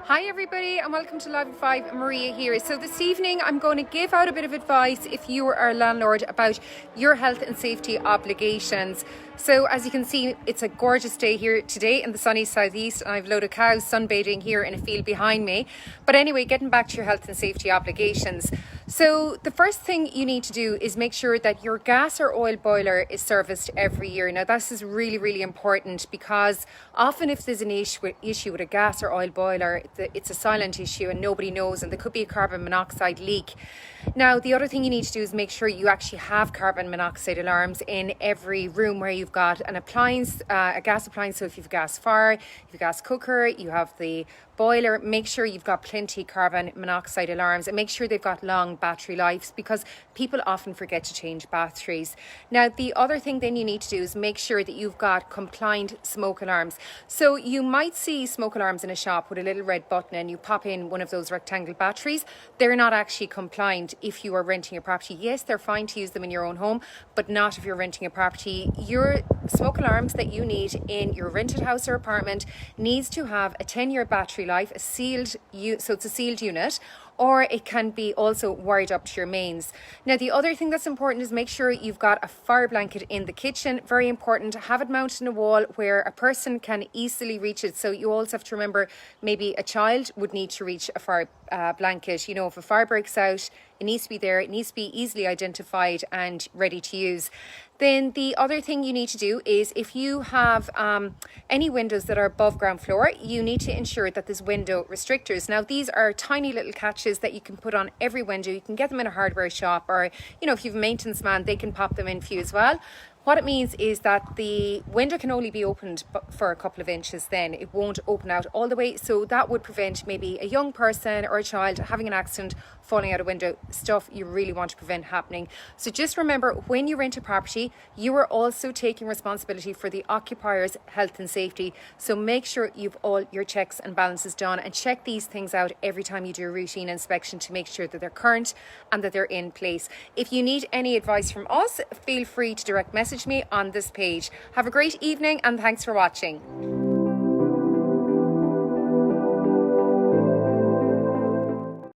Hi everybody and welcome to Live at 5, Maria here. So this evening I'm going to give out a bit of advice if you are a landlord about your health and safety obligations. So as you can see, it's a gorgeous day here today in the sunny southeast and I've a load of cows sunbathing here in a field behind me. But anyway, getting back to your health and safety obligations. So the first thing you need to do is make sure that your gas or oil boiler is serviced every year. Now this is really important because often if there's an issue with a gas or oil boiler, it's a silent issue and nobody knows, and there could be a carbon monoxide leak. Now the other thing you need to do is make sure you actually have carbon monoxide alarms in every room where you've got an appliance, a gas appliance. So if you've a gas fire, if you've a gas cooker, you have the boiler, make sure you've got plenty carbon monoxide alarms and make sure they've got long battery lives because people often forget to change batteries. Now the other thing then you need to do is make sure that you've got compliant smoke alarms. So you might see smoke alarms in a shop with a little red button and you pop in one of those rectangle batteries. They're not actually compliant if you are renting a property. Yes, they're fine to use them in your own home, but not if you're renting a property. Your smoke alarms that you need in your rented house or apartment needs to have a 10-year battery life, so it's a sealed unit, or it can be also wired up to your mains. Now the other thing that's important is make sure you've got a fire blanket in the kitchen. Very important to have it mounted on a wall where a person can easily reach it. So you also have to remember maybe a child would need to reach a fire blanket. You know, if a fire breaks out, it needs to be there, it needs to be easily identified and ready to use. Then the other thing you need to do is if you have any windows that are above ground floor, you need to ensure that there's window restrictors. Now these are tiny little catches that you can put on every window. You can get them in a hardware shop, or you know, if you have a maintenance man, they can pop them in for you as well. What it means is that the window can only be opened for a couple of inches, then it won't open out all the way. So that would prevent maybe a young person or a child having an accident, falling out a window, stuff you really want to prevent happening. So just remember, when you rent a property, you are also taking responsibility for the occupier's health and safety. So make sure you've all your checks and balances done and check these things out every time you do a routine inspection to make sure that they're current and that they're in place. If you need any advice from us, feel free to direct message me on this page. Have a great evening and thanks for watching.